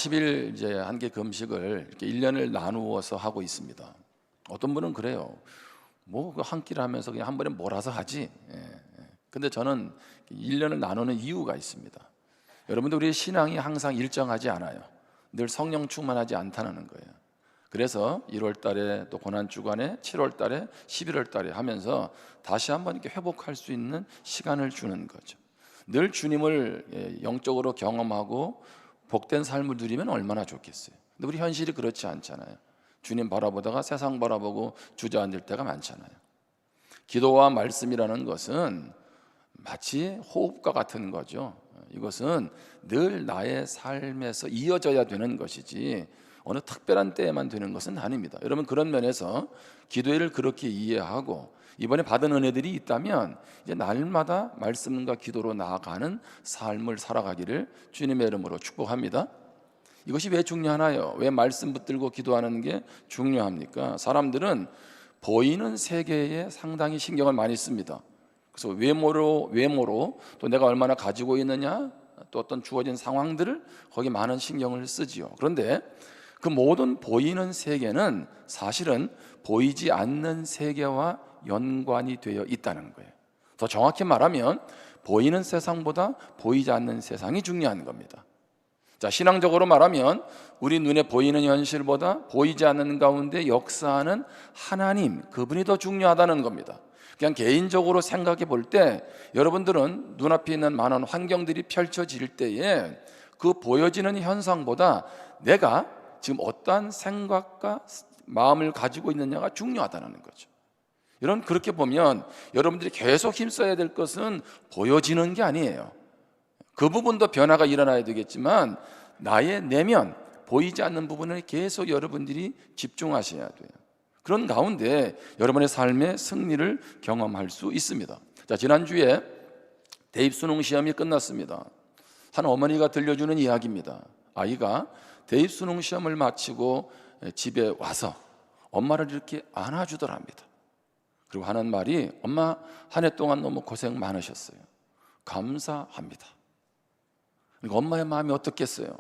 40일 이제 한개 금식을 이렇게 1년을 나누어서 하고 있습니다. 어떤 분은 그래요. 뭐 한 끼를 하면서 그냥 한 번에 몰아서 하지. 근데 저는 1년을 나누는 이유가 있습니다. 여러분들, 우리의 신앙이 항상 일정하지 않아요. 늘 성령 충만하지 않다는 거예요. 그래서 1월 달에 또 고난 주간에 7월 달에 11월 달에 하면서 다시 한번 이렇게 회복할 수 있는 시간을 주는 거죠. 늘 주님을 영적으로 경험하고 복된 삶을 누리면 얼마나 좋겠어요. 근데 우리 현실이 그렇지 않잖아요. 주님 바라보다가 세상 바라보고 주저앉을 때가 많잖아요. 기도와 말씀이라는 것은 마치 호흡과 같은 거죠. 이것은 늘 나의 삶에서 이어져야 되는 것이지 어느 특별한 때에만 되는 것은 아닙니다. 여러분, 그런 면에서 기도회를 그렇게 이해하고 이번에 받은 은혜들이 있다면 이제 날마다 말씀과 기도로 나아가는 삶을 살아가기를 주님의 이름으로 축복합니다. 이것이 왜 중요하나요? 왜 말씀 붙들고 기도하는 게 중요합니까? 사람들은 보이는 세계에 상당히 신경을 많이 씁니다. 그래서 외모로 또 내가 얼마나 가지고 있느냐, 또 어떤 주어진 상황들을 거기 많은 신경을 쓰지요. 그런데 그 모든 보이는 세계는 사실은 보이지 않는 세계와 연관이 되어 있다는 거예요. 더 정확히 말하면 보이는 세상보다 보이지 않는 세상이 중요한 겁니다. 자, 신앙적으로 말하면 우리 눈에 보이는 현실보다 보이지 않는 가운데 역사하는 하나님, 그분이 더 중요하다는 겁니다. 그냥 개인적으로 생각해 볼 때 여러분들은 눈앞에 있는 많은 환경들이 펼쳐질 때에 그 보여지는 현상보다 내가 지금 어떠한 생각과 마음을 가지고 있느냐가 중요하다는 거죠. 여러분, 그렇게 보면 여러분들이 계속 힘써야 될 것은 보여지는 게 아니에요. 그 부분도 변화가 일어나야 되겠지만 나의 내면, 보이지 않는 부분을 계속 여러분들이 집중하셔야 돼요. 그런 가운데 여러분의 삶의 승리를 경험할 수 있습니다. 자, 지난주에 대입 수능 시험이 끝났습니다. 한 어머니가 들려주는 이야기입니다. 아이가 대입 수능 시험을 마치고 집에 와서 엄마를 이렇게 안아주더랍니다. 그리고 하는 말이, 엄마 한 해 동안 너무 고생 많으셨어요. 감사합니다. 그러니까 엄마의 마음이 어떻겠어요?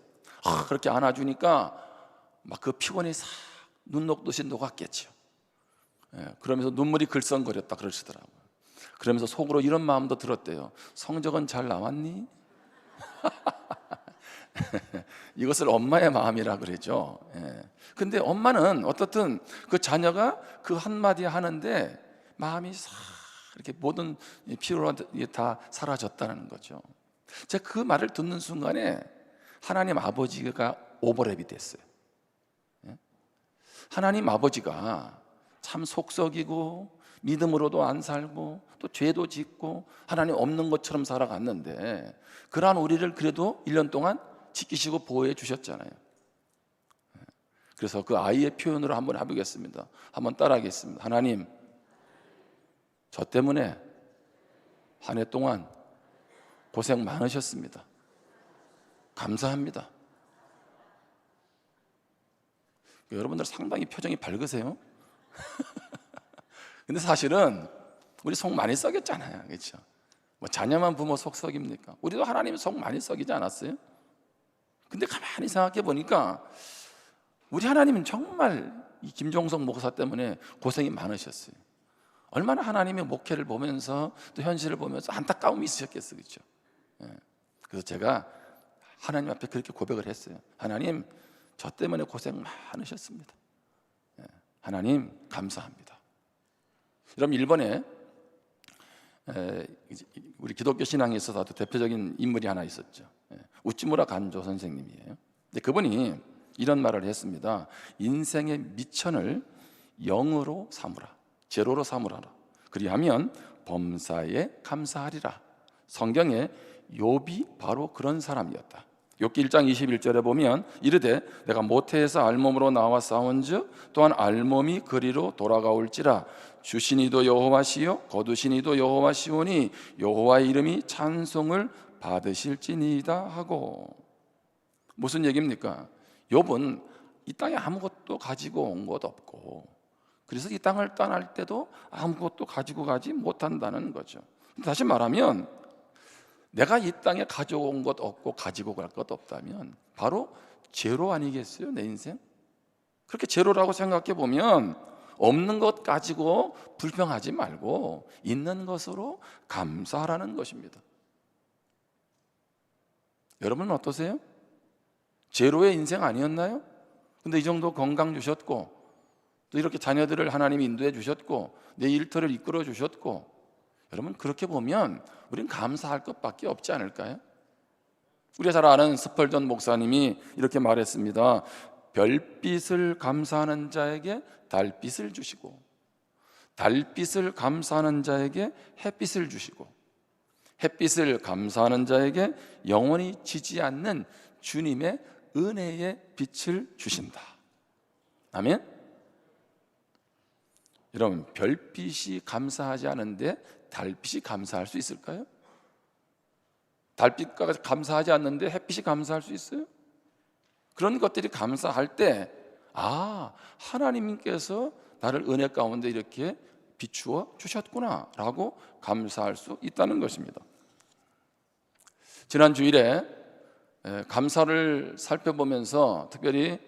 그렇게 안아주니까 막 그 피곤이 싹 눈 녹듯이 녹았겠죠. 그러면서 눈물이 글썽거렸다 그러시더라고요. 그러면서 속으로 이런 마음도 들었대요. 성적은 잘 나왔니? 이것을 엄마의 마음이라 그러죠. 근데 엄마는 어떻든 그 자녀가 그 한마디 하는데 마음이 싹 이렇게 모든 피로가 다 사라졌다는 거죠. 제가 그 말을 듣는 순간에 하나님 아버지가 오버랩이 됐어요. 하나님 아버지가 참 속썩이고 믿음으로도 안 살고 또 죄도 짓고 하나님 없는 것처럼 살아갔는데 그러한 우리를 그래도 1년 동안 지키시고 보호해 주셨잖아요. 그래서 그 아이의 표현으로 한번 해보겠습니다. 한번 따라하겠습니다. 하나님, 저 때문에 한 해 동안 고생 많으셨습니다. 감사합니다. 여러분들 상당히 표정이 밝으세요. 근데 사실은 우리 속 많이 썩였잖아요. 그렇죠? 뭐 자녀만 부모 속 썩입니까? 우리도 하나님 속 많이 썩이지 않았어요? 근데 가만히 생각해 보니까 우리 하나님은 정말 이 김종석 목사 때문에 고생이 많으셨어요. 얼마나 하나님의 목회를 보면서 또 현실을 보면서 안타까움이 있으셨겠어요. 그렇죠? 그래서 제가 하나님 앞에 그렇게 고백을 했어요. 하나님, 저 때문에 고생 많으셨습니다. 하나님 감사합니다. 여러분, 일본에 우리 기독교 신앙에 있어서도 대표적인 인물이 하나 있었죠. 우찌무라 간조 선생님이에요. 근데 그분이 이런 말을 했습니다. 인생의 미천을 0으로 삼으라, 제로로 삼으라. 그리하면 범사에 감사하리라. 성경에 욥이 바로 그런 사람이었다. 욥기 1장 21절에 보면 이르되 내가 모태에서 알몸으로 나와 싸운즉 또한 알몸이 그리로 돌아가올지라. 주시니도 여호와시요 거두시니도 여호와시오니 여호와의 이름이 찬송을 받으실지니이다 하고. 무슨 얘기입니까? 욥은 이 땅에 아무것도 가지고 온 것 없고 그래서 이 땅을 떠날 때도 아무것도 가지고 가지 못한다는 거죠. 다시 말하면 내가 이 땅에 가져온 것 없고 가지고 갈 것 없다면 바로 제로 아니겠어요? 내 인생? 그렇게 제로라고 생각해 보면 없는 것 가지고 불평하지 말고 있는 것으로 감사하라는 것입니다. 여러분은 어떠세요? 제로의 인생 아니었나요? 근데 이 정도 건강 주셨고, 또 이렇게 자녀들을 하나님이 인도해 주셨고, 내 일터를 이끌어 주셨고, 여러분 그렇게 보면 우린 감사할 것밖에 없지 않을까요? 우리가 잘 아는 스펄전 목사님이 이렇게 말했습니다. 별빛을 감사하는 자에게 달빛을 주시고, 달빛을 감사하는 자에게 햇빛을 주시고, 햇빛을 감사하는 자에게 영원히 지지 않는 주님의 은혜의 빛을 주신다. 아멘. 여러분, 별빛이 감사하지 않은데 달빛이 감사할 수 있을까요? 달빛과 감사하지 않는데 햇빛이 감사할 수 있어요? 그런 것들이 감사할 때, 하나님께서 나를 은혜 가운데 이렇게 비추어 주셨구나 라고 감사할 수 있다는 것입니다. 지난 주일에 감사를 살펴보면서 특별히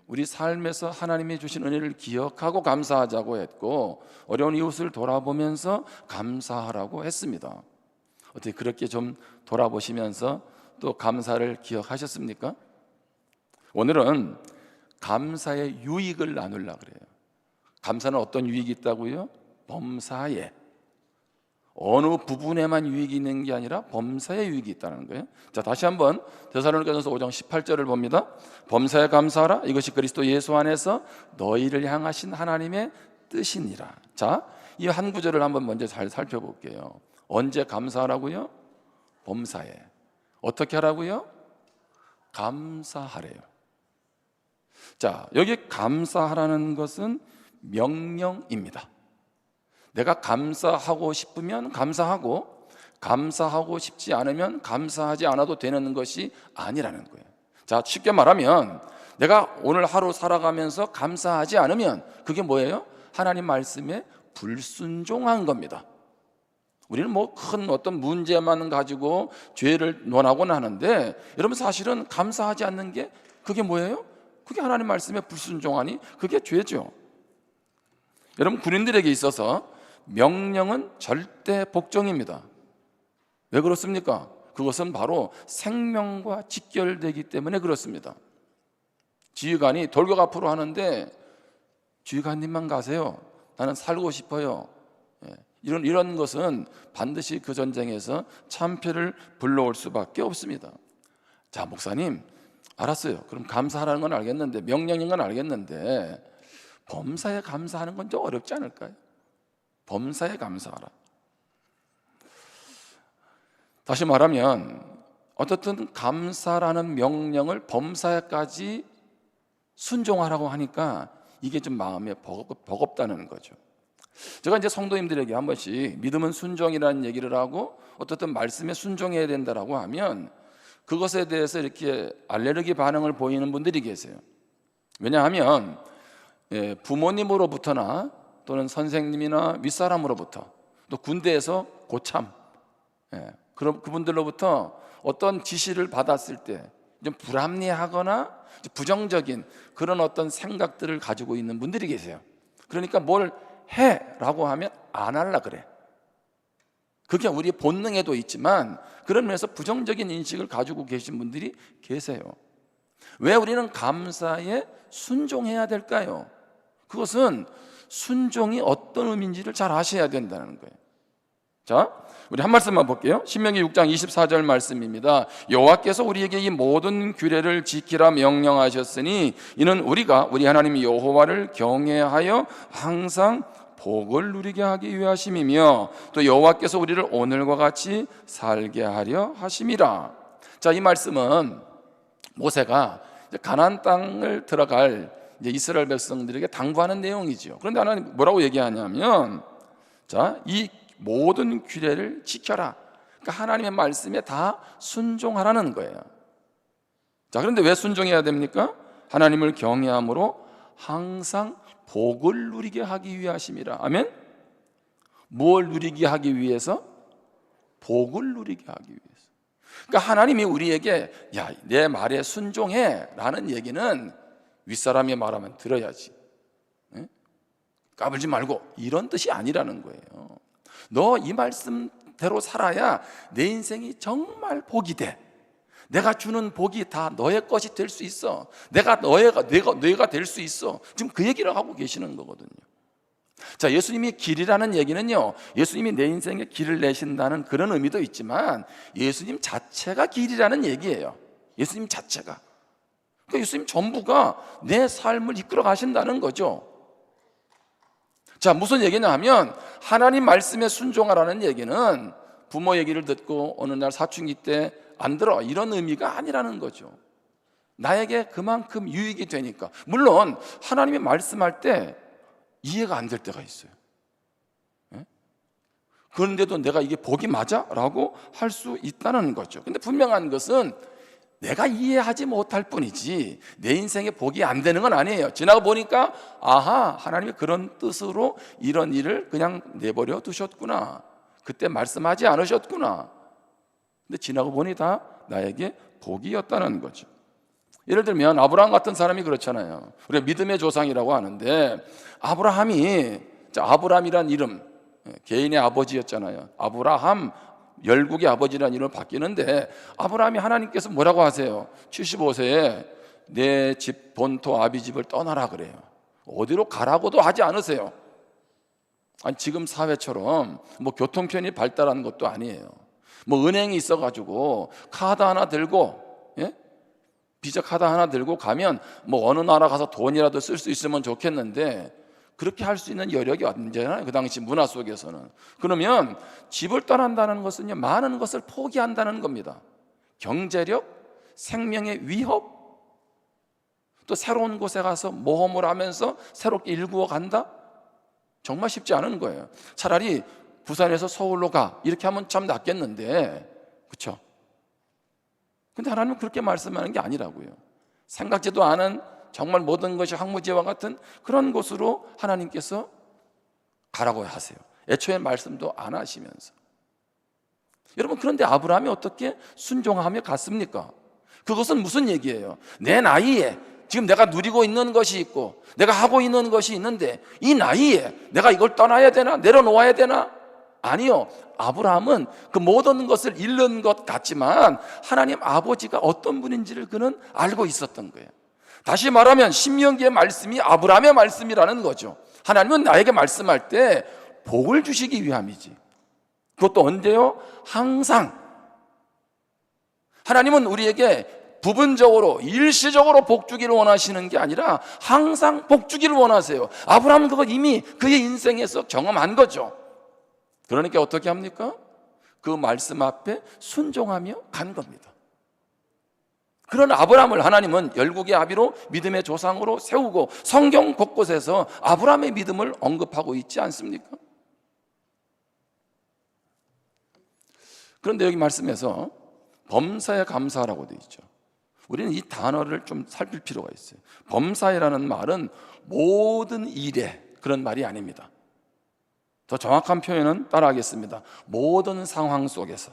우리 삶에서 하나님이 주신 은혜를 기억하고 감사하자고 했고, 어려운 이웃을 돌아보면서 감사하라고 했습니다. 어떻게 그렇게 좀 돌아보시면서 또 감사를 기억하셨습니까? 오늘은 감사의 유익을 나누려고 그래요. 감사는 어떤 유익이 있다고요? 범사에, 어느 부분에만 유익이 있는 게 아니라 범사에 유익이 있다는 거예요. 자, 다시 한번 데살로니가전서 5장 18절을 봅니다. 범사에 감사하라, 이것이 그리스도 예수 안에서 너희를 향하신 하나님의 뜻이니라. 자, 이 한 구절을 한번 먼저 잘 살펴볼게요. 언제 감사하라고요? 범사에. 어떻게 하라고요? 감사하래요. 자, 여기 감사하라는 것은 명령입니다. 내가 감사하고 싶으면 감사하고, 감사하고 싶지 않으면 감사하지 않아도 되는 것이 아니라는 거예요. 자, 쉽게 말하면 내가 오늘 하루 살아가면서 감사하지 않으면 그게 뭐예요? 하나님 말씀에 불순종한 겁니다. 우리는 뭐 큰 어떤 문제만 가지고 죄를 논하곤 하는데, 여러분 사실은 감사하지 않는 게 그게 뭐예요? 그게 하나님 말씀에 불순종하니 그게 죄죠. 여러분, 군인들에게 있어서 명령은 절대 복종입니다. 왜 그렇습니까? 그것은 바로 생명과 직결되기 때문에 그렇습니다. 지휘관이 돌격 앞으로 하는데 지휘관님만 가세요. 나는 살고 싶어요. 이런 것은 반드시 그 전쟁에서 참패를 불러올 수밖에 없습니다. 자, 목사님, 알았어요. 그럼 감사하라는 건 알겠는데, 명령인 건 알겠는데 범사에 감사하는 건 좀 어렵지 않을까요? 범사에 감사하라. 다시 말하면 어떻든 감사라는 명령을 범사에까지 순종하라고 하니까 이게 좀 마음에 버겁다는 거죠. 제가 이제 성도님들에게 한 번씩 믿음은 순종이라는 얘기를 하고 어떻든 말씀에 순종해야 된다라고 하면 그것에 대해서 이렇게 알레르기 반응을 보이는 분들이 계세요. 왜냐하면 부모님으로부터나 또는 선생님이나 윗사람으로부터, 또 군대에서 고참, 그런 그분들로부터 어떤 지시를 받았을 때 좀 불합리하거나 부정적인 그런 어떤 생각들을 가지고 있는 분들이 계세요. 그러니까 뭘 해라고 하면 안 하려 그래. 그게 우리 본능에도 있지만 그런 면에서 부정적인 인식을 가지고 계신 분들이 계세요. 왜 우리는 감사에 순종해야 될까요? 그것은 순종이 어떤 의미인지를 잘 아셔야 된다는 거예요. 자, 우리 한 말씀만 볼게요. 신명기 6장 24절 말씀입니다. 여호와께서 우리에게 이 모든 규례를 지키라 명령하셨으니 이는 우리가 우리 하나님 여호와를 경외하여 항상 복을 누리게 하기 위하심이며 또 여호와께서 우리를 오늘과 같이 살게 하려 하심이라. 자, 이 말씀은 모세가 가나안 땅을 들어갈 이스라엘 백성들에게 당부하는 내용이죠. 그런데 하나님 뭐라고 얘기하냐면, 자, 이 모든 규례를 지켜라. 그러니까 하나님의 말씀에 다 순종하라는 거예요. 자, 그런데 왜 순종해야 됩니까? 하나님을 경외함으로 항상 복을 누리게 하기 위하심이라. 아멘? 무엇을 누리게 하기 위해서? 복을 누리게 하기 위해서. 그러니까 하나님이 우리에게 야, 내 말에 순종해 라는 얘기는 윗사람이 말하면 들어야지, 까불지 말고, 이런 뜻이 아니라는 거예요. 너 이 말씀대로 살아야 내 인생이 정말 복이 돼. 내가 주는 복이 다 너의 것이 될 수 있어. 내가 너가 될 수 있어. 지금 그 얘기를 하고 계시는 거거든요. 자, 예수님이 길이라는 얘기는요, 예수님이 내 인생에 길을 내신다는 그런 의미도 있지만 예수님 자체가 길이라는 얘기예요. 예수님 자체가. 그러니까 예수님 전부가 내 삶을 이끌어 가신다는 거죠. 자, 무슨 얘기냐 하면 하나님 말씀에 순종하라는 얘기는 부모 얘기를 듣고 어느 날 사춘기 때 안 들어, 이런 의미가 아니라는 거죠. 나에게 그만큼 유익이 되니까. 물론 하나님이 말씀할 때 이해가 안 될 때가 있어요. 그런데도 내가 이게 복이 맞아? 라고 할 수 있다는 거죠. 근데 분명한 것은 내가 이해하지 못할 뿐이지 내 인생에 복이 안 되는 건 아니에요. 지나고 보니까 아하, 하나님이 그런 뜻으로 이런 일을 그냥 내버려 두셨구나, 그때 말씀하지 않으셨구나. 근데 지나고 보니 다 나에게 복이었다는 거죠. 예를 들면 아브라함 같은 사람이 그렇잖아요. 우리가 믿음의 조상이라고 하는데 아브라함이란 이름, 개인의 아버지였잖아요. 아브라함, 열국의 아버지라는 이름으로 바뀌는데 아브라함이 하나님께서 뭐라고 하세요? 75세에 내 집 본토 아비 집을 떠나라 그래요. 어디로 가라고도 하지 않으세요. 아니, 지금 사회처럼 뭐 교통편이 발달한 것도 아니에요. 뭐 은행이 있어가지고 카드 하나 들고, 비자 카드 하나 들고 가면 뭐 어느 나라 가서 돈이라도 쓸 수 있으면 좋겠는데 그렇게 할 수 있는 여력이 없잖아요, 그 당시 문화 속에서는. 그러면 집을 떠난다는 것은요, 많은 것을 포기한다는 겁니다. 경제력, 생명의 위협, 또 새로운 곳에 가서 모험을 하면서 새롭게 일구어 간다? 정말 쉽지 않은 거예요. 차라리 부산에서 서울로 가, 이렇게 하면 참 낫겠는데, 그렇죠? 근데 하나님은 그렇게 말씀하는 게 아니라고요. 생각지도 않은 정말 모든 것이 황무지와 같은 그런 곳으로 하나님께서 가라고 하세요. 애초에 말씀도 안 하시면서. 여러분, 그런데 아브라함이 어떻게 순종하며 갔습니까? 그것은 무슨 얘기예요? 내 나이에 지금 내가 누리고 있는 것이 있고 내가 하고 있는 것이 있는데 이 나이에 내가 이걸 떠나야 되나? 내려놓아야 되나? 아니요. 아브라함은 그 모든 것을 잃는 것 같지만 하나님 아버지가 어떤 분인지를 그는 알고 있었던 거예요. 다시 말하면 신명기의 말씀이 아브라함의 말씀이라는 거죠. 하나님은 나에게 말씀할 때 복을 주시기 위함이지. 그것도 언제요? 항상. 하나님은 우리에게 부분적으로 일시적으로 복 주기를 원하시는 게 아니라 항상 복 주기를 원하세요. 아브라함은 그걸 이미 그의 인생에서 경험한 거죠. 그러니까 어떻게 합니까? 그 말씀 앞에 순종하며 간 겁니다. 그런 아브라함을 하나님은 열국의 아비로 믿음의 조상으로 세우고 성경 곳곳에서 아브라함의 믿음을 언급하고 있지 않습니까? 그런데 여기 말씀에서 범사에 감사하라고 되어 있죠. 우리는 이 단어를 좀 살필 필요가 있어요. 범사에라는 말은 모든 일에, 그런 말이 아닙니다. 더 정확한 표현은 따라하겠습니다. 모든 상황 속에서.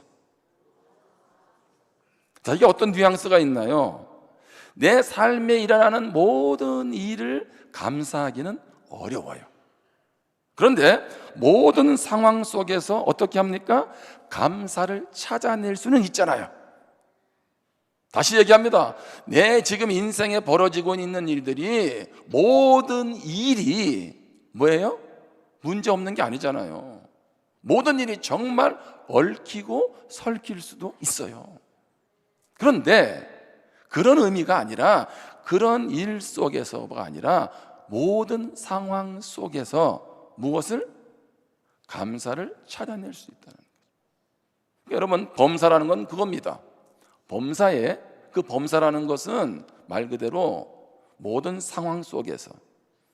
자, 이게 어떤 뉘앙스가 있나요? 내 삶에 일어나는 모든 일을 감사하기는 어려워요. 그런데 모든 상황 속에서 어떻게 합니까? 감사를 찾아낼 수는 있잖아요. 다시 얘기합니다. 내 지금 인생에 벌어지고 있는 일들이, 모든 일이 뭐예요? 문제 없는 게 아니잖아요. 모든 일이 정말 얽히고 설킬 수도 있어요. 그런데 그런 의미가 아니라, 그런 일 속에서가 아니라 모든 상황 속에서 무엇을? 감사를 찾아낼 수 있다는 거죠. 여러분, 범사라는 건 그겁니다. 범사에, 그 범사라는 것은 말 그대로 모든 상황 속에서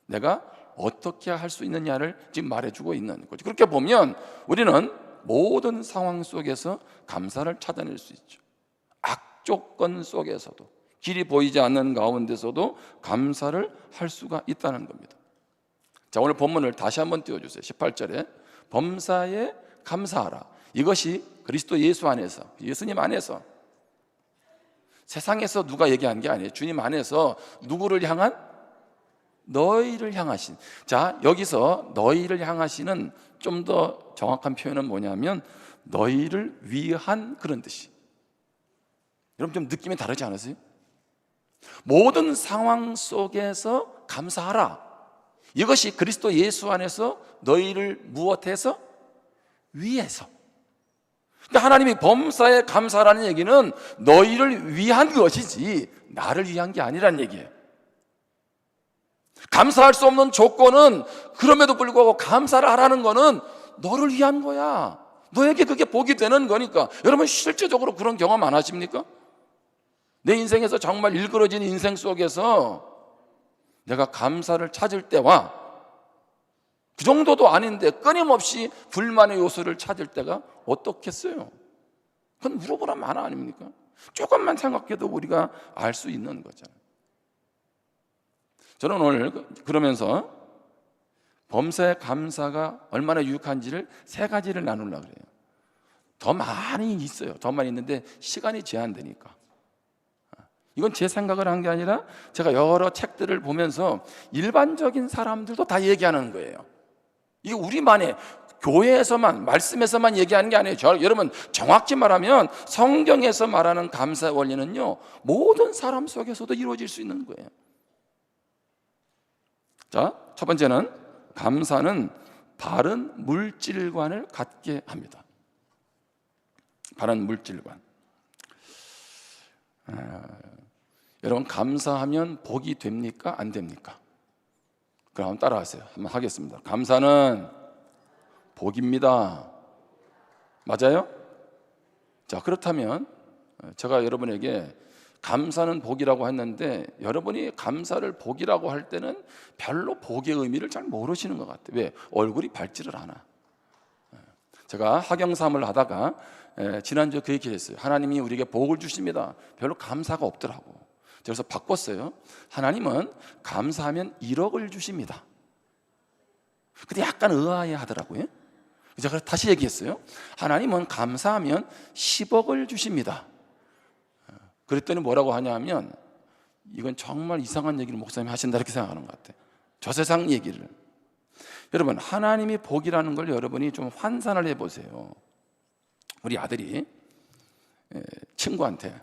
내가 어떻게 할 수 있느냐를 지금 말해주고 있는 거죠. 그렇게 보면 우리는 모든 상황 속에서 감사를 찾아낼 수 있죠. 악조건 속에서도, 길이 보이지 않는 가운데서도 감사를 할 수가 있다는 겁니다. 자, 오늘 본문을 다시 한번 띄워주세요. 18절에 범사에 감사하라. 이것이 그리스도 예수 안에서, 예수님 안에서 세상에서 누가 얘기한 게 아니에요. 주님 안에서 누구를 향한? 너희를 향하신. 자, 여기서 너희를 향하시는 좀 더 정확한 표현은 뭐냐면 너희를 위한 그런 뜻이. 여러분 좀 느낌이 다르지 않으세요? 모든 상황 속에서 감사하라. 이것이 그리스도 예수 안에서 너희를 무엇해서? 위해서. 그러니까 하나님이 범사에 감사하라는 얘기는 너희를 위한 것이지 나를 위한 게 아니란 얘기예요. 감사할 수 없는 조건은 그럼에도 불구하고 감사를 하라는 거는 너를 위한 거야. 너에게 그게 복이 되는 거니까. 여러분 실제적으로 그런 경험 안 하십니까? 내 인생에서 정말 일그러진 인생 속에서 내가 감사를 찾을 때와 그 정도도 아닌데 끊임없이 불만의 요소를 찾을 때가 어떻겠어요? 그건 물어보란 말 아닙니까? 조금만 생각해도 우리가 알 수 있는 거잖아요. 저는 오늘 그러면서 범사의 감사가 얼마나 유익한지를 세 가지를 나누려고 그래요. 더 많이 있어요. 더 많이 있는데 시간이 제한되니까. 이건 제 생각을 한 게 아니라 제가 여러 책들을 보면서 일반적인 사람들도 다 얘기하는 거예요. 이게 우리만의 교회에서만, 말씀에서만 얘기하는 게 아니에요. 여러분 정확히 말하면 성경에서 말하는 감사 원리는요 모든 사람 속에서도 이루어질 수 있는 거예요. 자, 첫 번째는 감사는 바른 물질관을 갖게 합니다. 바른 물질관. 여러분 감사하면 복이 됩니까? 안 됩니까? 그럼 한번 따라하세요. 한번 하겠습니다. 감사는 복입니다. 맞아요? 자, 그렇다면 제가 여러분에게 감사는 복이라고 했는데 여러분이 감사를 복이라고 할 때는 별로 복의 의미를 잘 모르시는 것 같아요. 왜? 얼굴이 밝지를 않아. 제가 학영삼을 하다가 지난주에 그 얘기를 했어요. 하나님이 우리에게 복을 주십니다. 별로 감사가 없더라고. 그래서 바꿨어요. 하나님은 감사하면 1억을 주십니다. 근데 약간 의아해 하더라고요. 제가 다시 얘기했어요. 하나님은 감사하면 10억을 주십니다. 그랬더니 뭐라고 하냐면 이건 정말 이상한 얘기를 목사님이 하신다 이렇게 생각하는 것 같아요. 저 세상 얘기를. 여러분 하나님이 복이라는 걸 여러분이 좀 환산을 해보세요. 우리 아들이 친구한테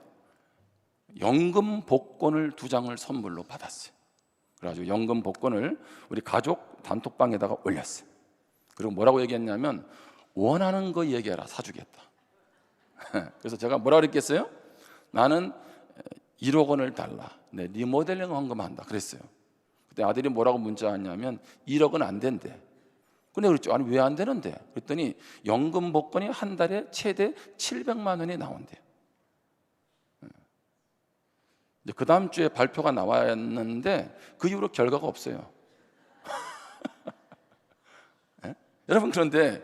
연금 복권을 2장을 선물로 받았어요. 그래가지고 연금 복권을 우리 가족 단톡방에다가 올렸어요. 그리고 뭐라고 얘기했냐면 원하는 거 얘기해라, 사주겠다. 그래서 제가 뭐라고 그랬겠어요? 나는 1억 원을 달라, 네 리모델링 헌금한다 그랬어요. 그때 아들이 뭐라고 문자 왔냐면 1억은 안 된대. 근데 그랬죠. 아니 왜 안 되는데? 그랬더니 연금 복권이 한 달에 최대 700만 원이 나온대요. 이제 그 다음 주에 발표가 나왔는데 그 이후로 결과가 없어요. 네? 여러분 그런데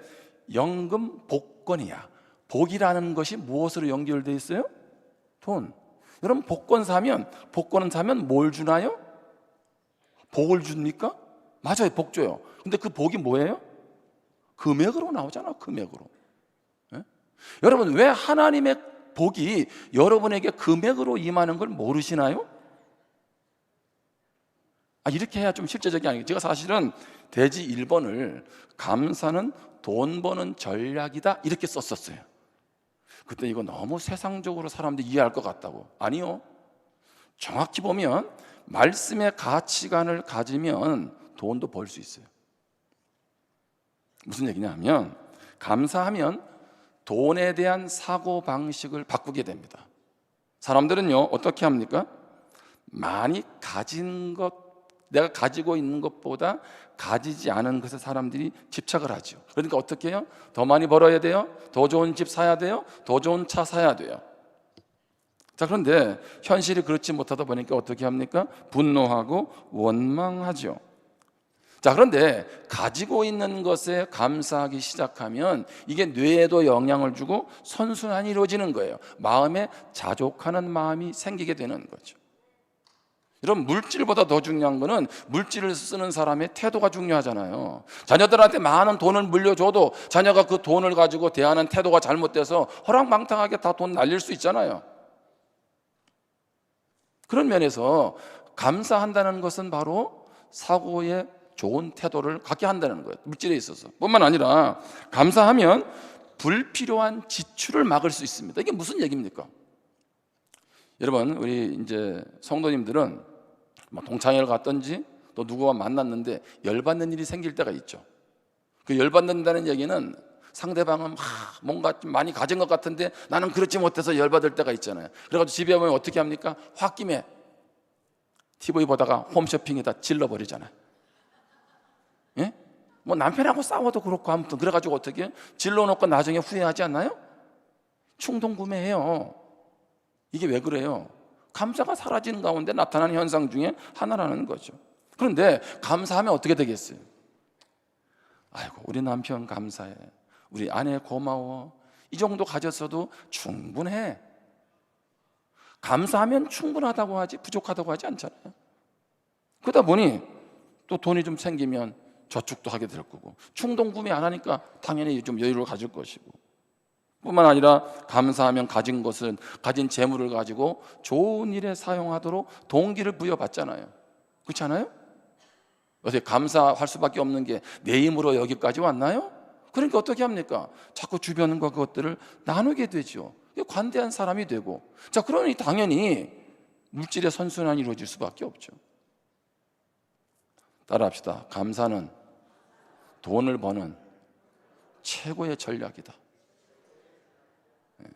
연금 복권이야. 복이라는 것이 무엇으로 연결되어 있어요? 돈. 여러분 복권은 사면 뭘 주나요? 복을 줍니까? 맞아요, 복 줘요. 근데 그 복이 뭐예요? 금액으로 나오잖아, 금액으로. 네? 여러분 왜 하나님의 복이 여러분에게 금액으로 임하는 걸 모르시나요? 이렇게 해야 좀 실제적이 아니에요. 제가 사실은 대지 1번을 감사는 돈 버는 전략이다 이렇게 썼었어요. 그때 이거 너무 세상적으로 사람들이 이해할 것 같다고. 아니요, 정확히 보면 말씀의 가치관을 가지면 돈도 벌 수 있어요. 무슨 얘기냐면 감사하면 돈에 대한 사고방식을 바꾸게 됩니다. 사람들은요 어떻게 합니까? 많이 가진 것, 내가 가지고 있는 것보다 가지지 않은 것에 사람들이 집착을 하죠. 그러니까 어떻게 해요? 더 많이 벌어야 돼요? 더 좋은 집 사야 돼요? 더 좋은 차 사야 돼요? 자, 그런데 현실이 그렇지 못하다 보니까 어떻게 합니까? 분노하고 원망하죠. 자, 그런데 가지고 있는 것에 감사하기 시작하면 이게 뇌에도 영향을 주고 선순환이 이루어지는 거예요. 마음에 자족하는 마음이 생기게 되는 거죠. 여러분 물질보다 더 중요한 거는 물질을 쓰는 사람의 태도가 중요하잖아요. 자녀들한테 많은 돈을 물려줘도 자녀가 그 돈을 가지고 대하는 태도가 잘못돼서 허랑방탕하게 다 돈 날릴 수 있잖아요. 그런 면에서 감사한다는 것은 바로 사고에 좋은 태도를 갖게 한다는 거예요. 물질에 있어서. 뿐만 아니라 감사하면 불필요한 지출을 막을 수 있습니다. 이게 무슨 얘기입니까? 여러분, 우리 이제 성도님들은 동창회를 갔든지 또 누구와 만났는데 열받는 일이 생길 때가 있죠. 그 열받는다는 얘기는 상대방은 뭔가 좀 많이 가진 것 같은데 나는 그렇지 못해서 열받을 때가 있잖아요. 그래가지고 집에 오면 어떻게 합니까? 홧김에 TV 보다가 홈쇼핑에다 질러버리잖아요. 예? 뭐 남편하고 싸워도 그렇고 아무튼 그래가지고 어떻게 질러놓고 나중에 후회하지 않나요? 충동 구매해요. 이게 왜 그래요? 감사가 사라지는 가운데 나타나는 현상 중에 하나라는 거죠. 그런데 감사하면 어떻게 되겠어요? 아이고, 우리 남편 감사해, 우리 아내 고마워, 이 정도 가졌어도 충분해. 감사하면 충분하다고 하지 부족하다고 하지 않잖아요. 그러다 보니 또 돈이 좀 생기면 저축도 하게 될 거고, 충동 구매 안 하니까 당연히 좀 여유를 가질 것이고, 뿐만 아니라 감사하면 가진 것은, 가진 재물을 가지고 좋은 일에 사용하도록 동기를 부여받잖아요. 그렇지 않아요? 어떻게 감사할 수밖에 없는 게 내 힘으로 여기까지 왔나요? 그러니까 어떻게 합니까? 자꾸 주변과 그것들을 나누게 되죠. 관대한 사람이 되고, 자, 그러니 당연히 물질의 선순환이 이루어질 수밖에 없죠. 따라합시다. 감사는 돈을 버는 최고의 전략이다.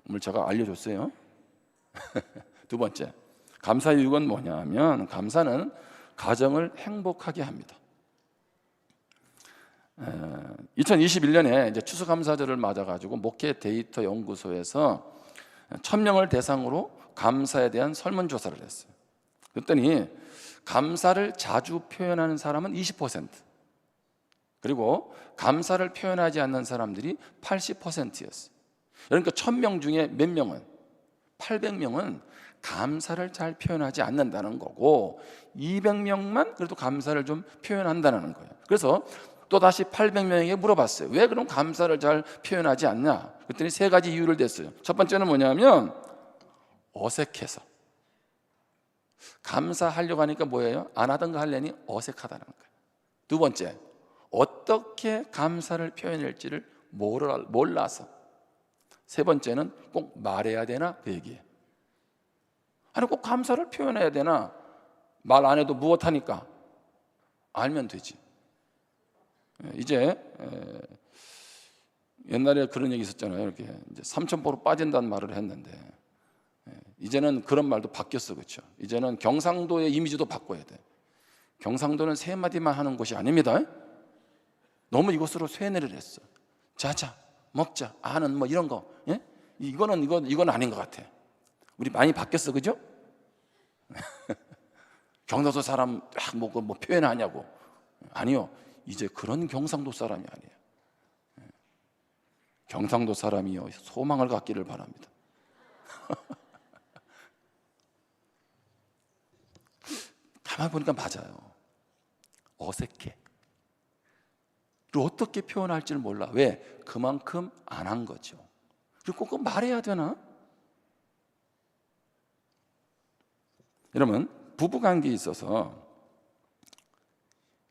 오늘 제가 알려줬어요. 두 번째, 감사의 유익은 뭐냐면, 감사는 가정을 행복하게 합니다. 2021년에 이제 추수감사절을 맞아가지고 목회 데이터 연구소에서 1000명을 대상으로 감사에 대한 설문조사를 했어요. 그랬더니 감사를 자주 표현하는 사람은 20%, 그리고 감사를 표현하지 않는 사람들이 80%였어요. 그러니까 1000명 중에 몇 명은, 800명은 감사를 잘 표현하지 않는다는 거고, 200명만 그래도 감사를 좀 표현한다는 거예요. 그래서 또다시 800명에게 물어봤어요. 왜 그럼 감사를 잘 표현하지 않냐? 그랬더니 세 가지 이유를 댔어요. 첫 번째는 뭐냐면 어색해서. 감사하려고 하니까 뭐예요? 안 하던 거 하려니 어색하다는 거예요. 두 번째, 어떻게 감사를 표현할지를 몰라서. 세 번째는 꼭 말해야 되나? 그 얘기예요. 아니, 꼭 감사를 표현해야 되나? 말 안 해도 무엇하니까? 알면 되지. 이제 옛날에 그런 얘기 있었잖아요. 이렇게 이제 삼천포로 빠진다는 말을 했는데, 이제는 그런 말도 바뀌었어. 그렇죠? 이제는 경상도의 이미지도 바꿔야 돼. 경상도는 세 마디만 하는 곳이 아닙니다. 너무 이것으로 쇠뇌를 했어. 자자 먹자 아는 뭐 이런 거, 예? 이건 아닌 것 같아. 우리 많이 바뀌었어. 그죠? 경상도 사람 뭐 표현하냐고. 아니요, 이제 그런 경상도 사람이 아니에요. 경상도 사람이요, 소망을 갖기를 바랍니다. 가만히 보니까 맞아요. 어색해. 그리고 어떻게 표현할지를 몰라. 왜? 그만큼 안 한 거죠. 그리고 꼭 말해야 되나? 여러분, 부부관계에 있어서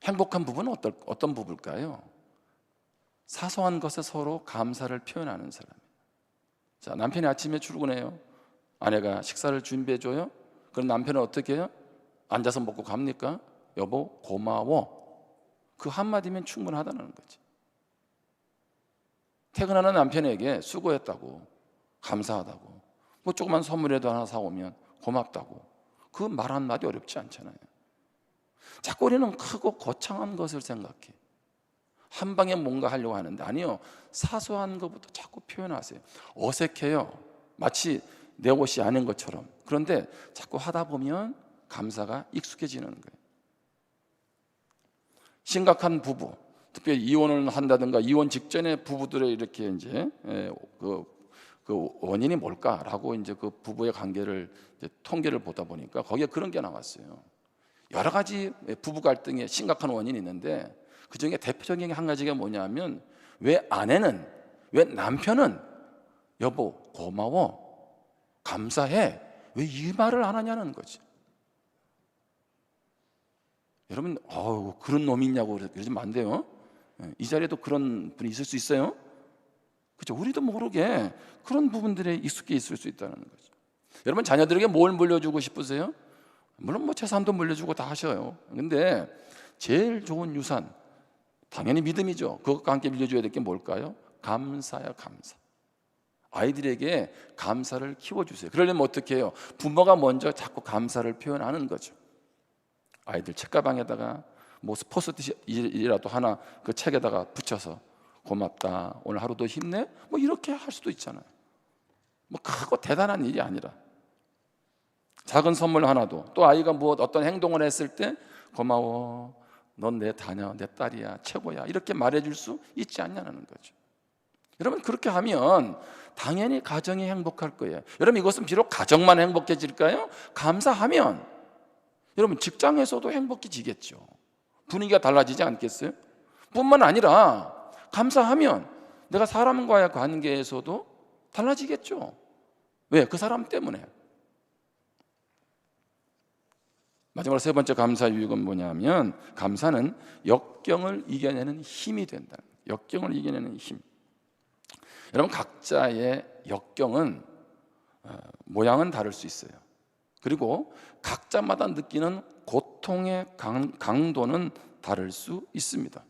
행복한 부부는 어떤 부부일까요? 사소한 것에 서로 감사를 표현하는 사람. 자, 남편이 아침에 출근해요. 아내가 식사를 준비해줘요. 그럼 남편은 어떻게 해요? 앉아서 먹고 갑니까? 여보 고마워. 그 한마디면 충분하다는 거지. 퇴근하는 남편에게 수고했다고, 감사하다고, 뭐 조그만 선물이라도 하나 사오면 고맙다고, 그 말 한마디 어렵지 않잖아요. 자꾸 우리는 크고 거창한 것을 생각해. 한 방에 뭔가 하려고 하는데, 아니요, 사소한 것부터 자꾸 표현하세요. 어색해요. 마치 내 옷이 아닌 것처럼. 그런데 자꾸 하다 보면 감사가 익숙해지는 거예요. 심각한 부부, 특별히 이혼을 한다든가 이혼 직전에 부부들의 이렇게 이제 그 원인이 뭘까라고 이제 그 부부의 관계를 이제 통계를 보다 보니까 거기에 그런 게 나왔어요. 여러 가지 부부 갈등의 심각한 원인이 있는데, 그 중에 대표적인 한 가지가 뭐냐면, 왜 남편은 여보 고마워, 감사해, 왜 이 말을 안 하냐는 거지. 여러분, 그런 놈이 있냐고 그러시면 안 돼요. 이 자리에도 그런 분이 있을 수 있어요. 그렇죠? 우리도 모르게 그런 부분들에 익숙해 있을 수 있다는 거죠. 여러분, 자녀들에게 뭘 물려주고 싶으세요? 물론 뭐 재산도 물려주고 다 하셔요. 근데 제일 좋은 유산, 당연히 믿음이죠. 그것과 함께 물려줘야 될 게 뭘까요? 감사야, 감사. 아이들에게 감사를 키워주세요. 그러려면 어떻게 해요? 부모가 먼저 자꾸 감사를 표현하는 거죠. 아이들 책가방에다가 뭐 포스트잇이라도 하나 그 책에다가 붙여서 고맙다, 오늘 하루도 힘내, 뭐 이렇게 할 수도 있잖아요. 뭐 크고 대단한 일이 아니라 작은 선물 하나도, 또 아이가 어떤 행동을 했을 때 고마워, 넌 내 다녀, 내 딸이야, 최고야, 이렇게 말해줄 수 있지 않냐는 거죠. 여러분, 그렇게 하면 당연히 가정이 행복할 거예요. 여러분, 이것은 비록 가정만 행복해질까요? 감사하면 여러분 직장에서도 행복해지겠죠. 분위기가 달라지지 않겠어요? 뿐만 아니라 감사하면 내가 사람과의 관계에서도 달라지겠죠. 왜? 그 사람 때문에. 마지막으로 세 번째 감사 유익은 뭐냐면, 감사는 역경을 이겨내는 힘이 된다. 역경을 이겨내는 힘. 여러분, 각자의 역경은 모양은 다를 수 있어요. 그리고 각자마다 느끼는 고통의 강도는 다를 수 있습니다.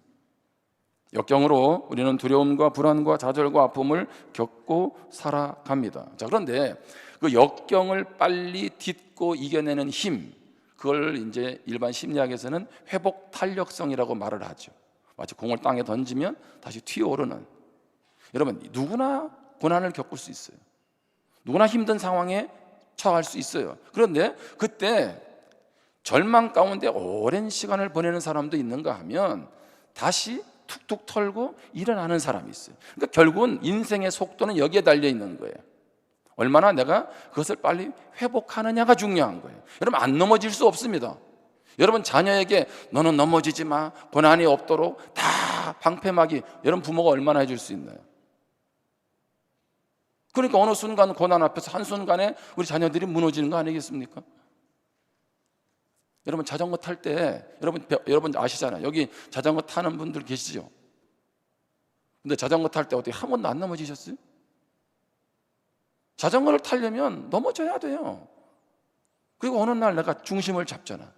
역경으로 우리는 두려움과 불안과 좌절과 아픔을 겪고 살아갑니다. 자, 그런데 그 역경을 빨리 딛고 이겨내는 힘, 그걸 이제 일반 심리학에서는 회복 탄력성이라고 말을 하죠. 마치 공을 땅에 던지면 다시 튀어오르는. 여러분, 누구나 고난을 겪을 수 있어요. 누구나 힘든 상황에 처할 수 있어요. 그런데 그때 절망 가운데 오랜 시간을 보내는 사람도 있는가 하면 다시 툭툭 털고 일어나는 사람이 있어요. 그러니까 결국은 인생의 속도는 여기에 달려 있는 거예요. 얼마나 내가 그것을 빨리 회복하느냐가 중요한 거예요. 여러분, 안 넘어질 수 없습니다. 여러분, 자녀에게 너는 넘어지지 마, 고난이 없도록 다 방패막이, 여러분 부모가 얼마나 해줄 수 있나요? 그러니까 어느 순간 고난 앞에서 한순간에 우리 자녀들이 무너지는 거 아니겠습니까? 여러분, 자전거 탈 때 여러분 아시잖아요. 여기 자전거 타는 분들 계시죠? 근데 자전거 탈 때 어떻게 한 번도 안 넘어지셨어요? 자전거를 타려면 넘어져야 돼요. 그리고 어느 날 내가 중심을 잡잖아.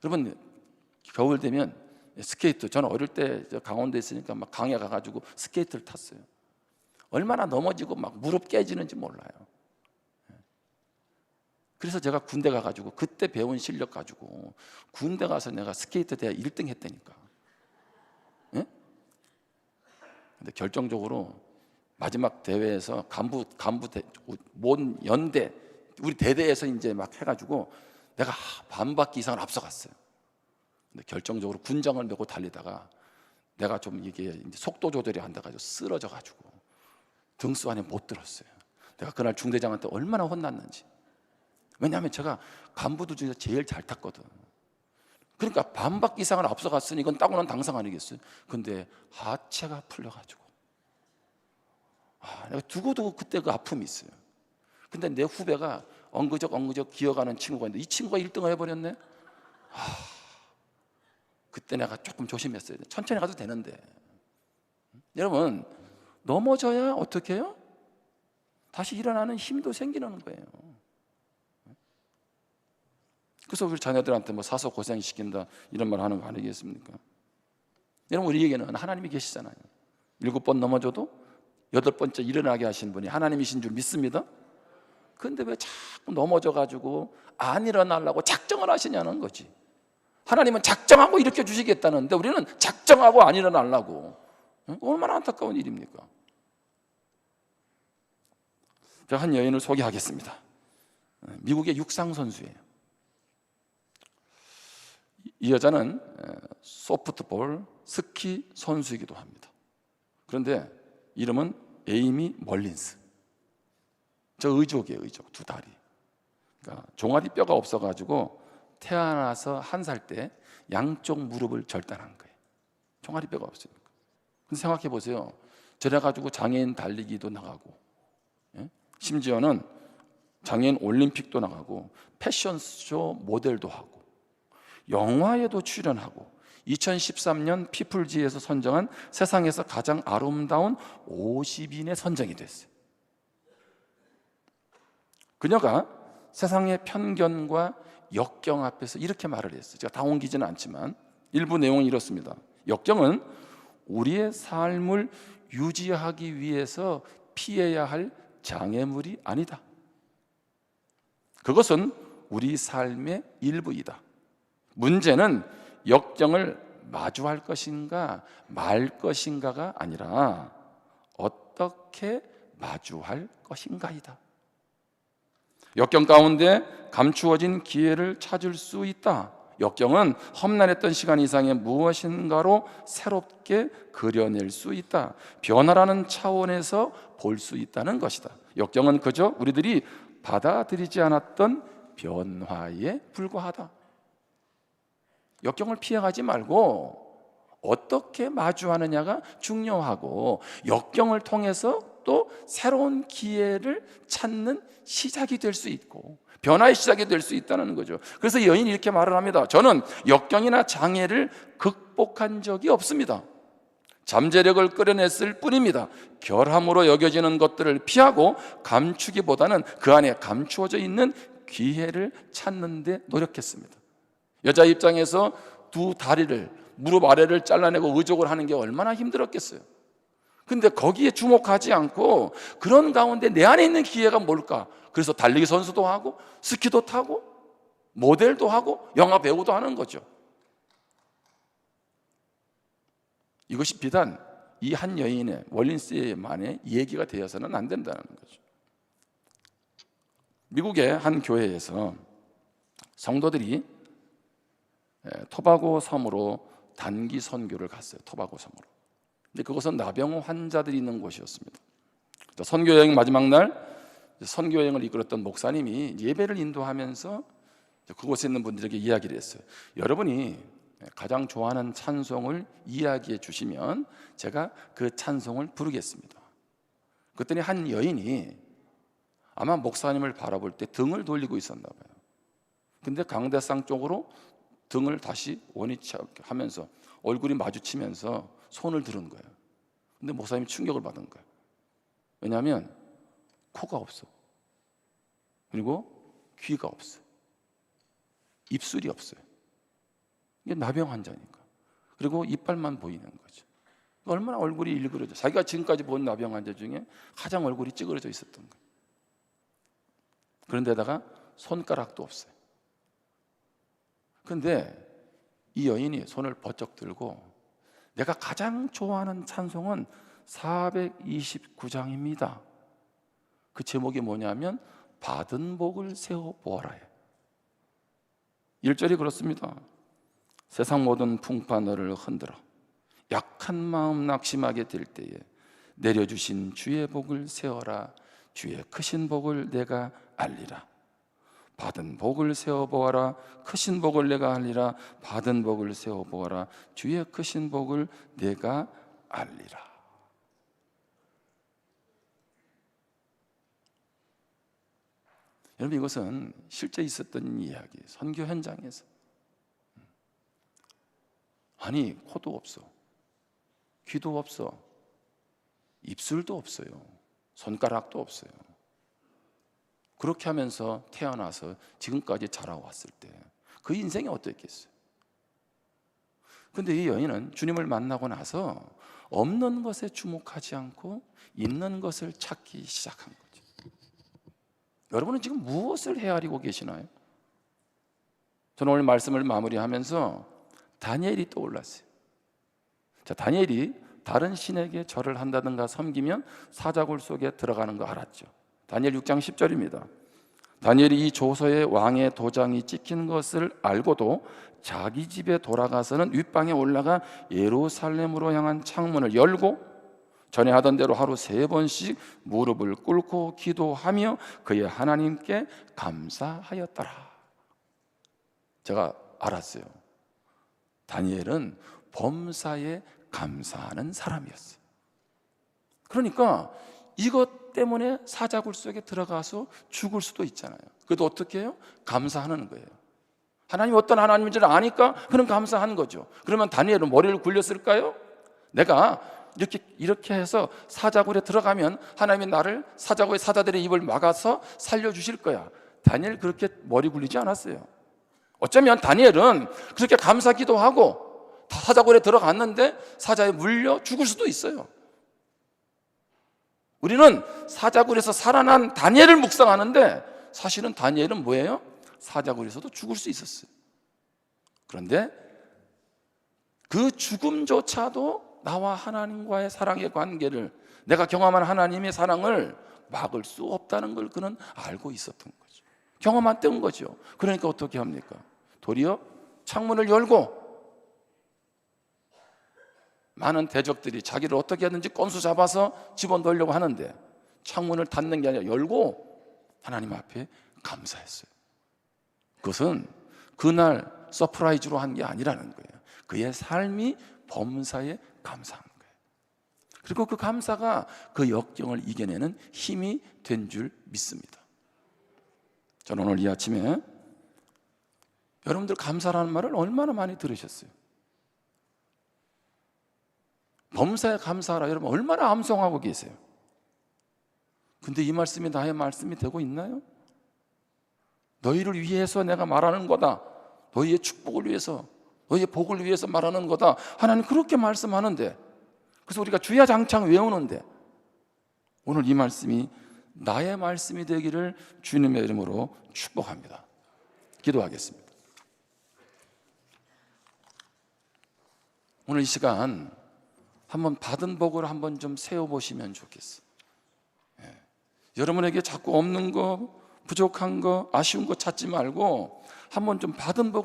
여러분, 겨울 되면 스케이트, 저는 어릴 때 강원도에 있으니까 막 강에 가가지고 스케이트를 탔어요. 얼마나 넘어지고 막 무릎 깨지는지 몰라요. 그래서 제가 군대 가가지고 그때 배운 실력 가지고 군대 가서 내가 스케이트 대회 1등 했다니까. 예? 근데 결정적으로 마지막 대회에서 모든 연대 우리 대대에서 이제 막 해가지고 내가 반 바퀴 이상을 앞서갔어요. 근데 결정적으로 군장을 메고 달리다가 내가 좀 이게 이제 속도 조절이 안 돼가지고 쓰러져가지고 등수 안에 못 들었어요. 내가 그날 중대장한테 얼마나 혼났는지. 왜냐하면 제가 간부들 중에서 제일 잘 탔거든. 그러니까 반 바퀴 이상을 앞서갔으니 이건 따고난 당상 아니겠어요? 근데 하체가 풀려가지고 내가 두고두고 그때 그 아픔이 있어요. 근데 내 후배가 엉그적 기어가는 친구가 있는데 이 친구가 1등을 해버렸네. 그때 내가 조금 조심했어요. 천천히 가도 되는데. 여러분, 넘어져야 어떻게 해요? 다시 일어나는 힘도 생기는 거예요. 그래서 우리 자녀들한테 뭐 사서 고생시킨다 이런 말 하는 거 아니겠습니까? 여러분, 우리에게는 하나님이 계시잖아요. 7번 넘어져도 8번째 일어나게 하신 분이 하나님이신 줄 믿습니다. 그런데 왜 자꾸 넘어져가지고 안 일어나려고 작정을 하시냐는 거지. 하나님은 작정하고 일으켜 주시겠다는데 우리는 작정하고 안 일어나려고. 얼마나 안타까운 일입니까? 제가 한 여인을 소개하겠습니다. 미국의 육상 선수예요. 이 여자는 소프트볼, 스키 선수이기도 합니다. 그런데 이름은 에이미 멀린스. 저 의족이에요, 의족. 두 다리. 그러니까 종아리 뼈가 없어가지고 태어나서 1살 때 양쪽 무릎을 절단한 거예요. 종아리 뼈가 없으니까. 근데 생각해 보세요. 저래가지고 장애인 달리기도 나가고, 심지어는 장애인 올림픽도 나가고, 패션쇼 모델도 하고, 영화에도 출연하고 2013년 피플지에서 선정한 세상에서 가장 아름다운 50인에 선정이 됐어요. 그녀가 세상의 편견과 역경 앞에서 이렇게 말을 했어요. 제가 다 옮기지는 않지만 일부 내용은 이렇습니다. 역경은 우리의 삶을 유지하기 위해서 피해야 할 장애물이 아니다. 그것은 우리 삶의 일부이다. 문제는 역경을 마주할 것인가 말 것인가가 아니라 어떻게 마주할 것인가이다. 역경 가운데 감추어진 기회를 찾을 수 있다. 역경은 험난했던 시간 이상의 무엇인가로 새롭게 그려낼 수 있다. 변화라는 차원에서 볼 수 있다는 것이다. 역경은 그저 우리들이 받아들이지 않았던 변화에 불과하다. 역경을 피해가지 말고 어떻게 마주하느냐가 중요하고, 역경을 통해서 또 새로운 기회를 찾는 시작이 될 수 있고 변화의 시작이 될 수 있다는 거죠. 그래서 여인이 이렇게 말을 합니다. 저는 역경이나 장애를 극복한 적이 없습니다. 잠재력을 끌어냈을 뿐입니다. 결함으로 여겨지는 것들을 피하고 감추기보다는 그 안에 감추어져 있는 기회를 찾는 데 노력했습니다. 여자 입장에서 두 다리를, 무릎 아래를 잘라내고 의족을 하는 게 얼마나 힘들었겠어요. 근데 거기에 주목하지 않고 그런 가운데 내 안에 있는 기회가 뭘까? 그래서 달리기 선수도 하고 스키도 타고 모델도 하고 영화 배우도 하는 거죠. 이것이 비단 이 한 여인의, 월린스만의 얘기가 되어서는 안 된다는 거죠. 미국의 한 교회에서 성도들이 토바고 섬으로 단기 선교를 갔어요. 토바고 섬으로. 근데 그것은 나병 환자들이 있는 곳이었습니다. 선교 여행 마지막 날 선교 여행을 이끌었던 목사님이 예배를 인도하면서 그곳에 있는 분들에게 이야기를 했어요. 여러분이 가장 좋아하는 찬송을 이야기해 주시면 제가 그 찬송을 부르겠습니다. 그랬더니 한 여인이 아마 목사님을 바라볼 때 등을 돌리고 있었나 봐요. 근데 강대상 쪽으로 등을 다시 원위치 하면서 얼굴이 마주치면서 손을 들은 거예요. 근데 목사님이 충격을 받은 거예요. 왜냐하면 코가 없어. 그리고 귀가 없어요. 입술이 없어요. 이게 나병 환자니까. 그리고 이빨만 보이는 거죠. 얼마나 얼굴이 일그러져. 자기가 지금까지 본 나병 환자 중에 가장 얼굴이 찌그러져 있었던 거예요. 그런데다가 손가락도 없어요. 그런데 이 여인이 손을 번쩍 들고 내가 가장 좋아하는 찬송은 429장입니다. 그 제목이 뭐냐면 받은 복을 세워보아라예요. 1절이 그렇습니다. 세상 모든 풍파 너를 흔들어 약한 마음 낙심하게 될 때에 내려주신 주의 복을 세워라. 주의 크신 복을 내가 알리라. 받은 복을 세워보아라. 크신 복을 내가 알리라. 받은 복을 세워보아라. 주의 크신 복을 내가 알리라. 여러분, 이것은 실제 있었던 이야기. 선교 현장에서. 아니, 코도 없어, 귀도 없어, 입술도 없어요, 손가락도 없어요. 그렇게 하면서 태어나서 지금까지 자라왔을 때 그 인생이 어땠겠어요? 근데 이 여인은 주님을 만나고 나서 없는 것에 주목하지 않고 있는 것을 찾기 시작한 거죠. 여러분은 지금 무엇을 헤아리고 계시나요? 저는 오늘 말씀을 마무리하면서 다니엘이 떠올랐어요. 자, 다니엘이 다른 신에게 절을 한다든가 섬기면 사자굴 속에 들어가는 거 알았죠. 다니엘 6장 10절입니다. 다니엘이 이 조서에 왕의 도장이 찍힌 것을 알고도 자기 집에 돌아가서는 윗방에 올라가 예루살렘으로 향한 창문을 열고 전에 하던 대로 하루 3번씩 무릎을 꿇고 기도하며 그의 하나님께 감사하였더라. 제가 알았어요. 다니엘은 범사에 감사하는 사람이었어요. 그러니까 이것 때문에 사자굴 속에 들어가서 죽을 수도 있잖아요. 그래도 어떻게 해요? 감사하는 거예요. 하나님이 어떤 하나님인지를 아니까 그런 감사한 거죠. 그러면 다니엘은 머리를 굴렸을까요? 내가 이렇게 해서 사자굴에 들어가면 하나님이 나를 사자굴의 사자들의 입을 막아서 살려주실 거야. 다니엘 그렇게 머리 굴리지 않았어요. 어쩌면 다니엘은 그렇게 감사 기도하고 사자굴에 들어갔는데 사자에 물려 죽을 수도 있어요. 우리는 사자굴에서 살아난 다니엘을 묵상하는데 사실은 다니엘은 뭐예요? 사자굴에서도 죽을 수 있었어요. 그런데 그 죽음조차도 나와 하나님과의 사랑의 관계를, 내가 경험한 하나님의 사랑을 막을 수 없다는 걸 그는 알고 있었던 거죠. 경험했던 거죠. 그러니까 어떻게 합니까? 도리어 창문을 열고 많은 대적들이 자기를 어떻게 하든지 건수 잡아서 집어넣으려고 하는데 창문을 닫는 게 아니라 열고 하나님 앞에 감사했어요. 그것은 그날 서프라이즈로 한 게 아니라는 거예요. 그의 삶이 범사에 감사한 거예요. 그리고 그 감사가 그 역경을 이겨내는 힘이 된 줄 믿습니다. 저는 오늘 이 아침에 여러분들 감사라는 말을 얼마나 많이 들으셨어요? 범사에 감사하라, 여러분 얼마나 암송하고 계세요? 근데 이 말씀이 나의 말씀이 되고 있나요? 너희를 위해서 내가 말하는 거다, 너희의 축복을 위해서, 너희의 복을 위해서 말하는 거다, 하나님 그렇게 말씀하는데, 그래서 우리가 주야장창 외우는데 오늘 이 말씀이 나의 말씀이 되기를 주님의 이름으로 축복합니다. 기도하겠습니다. 오늘 이 시간 한번 받은 복을 한번 좀 세워보시면 좋겠어요. 여러분에게 자꾸 없는 거, 부족한 거, 아쉬운 거 찾지 말고 한번 좀 받은 복을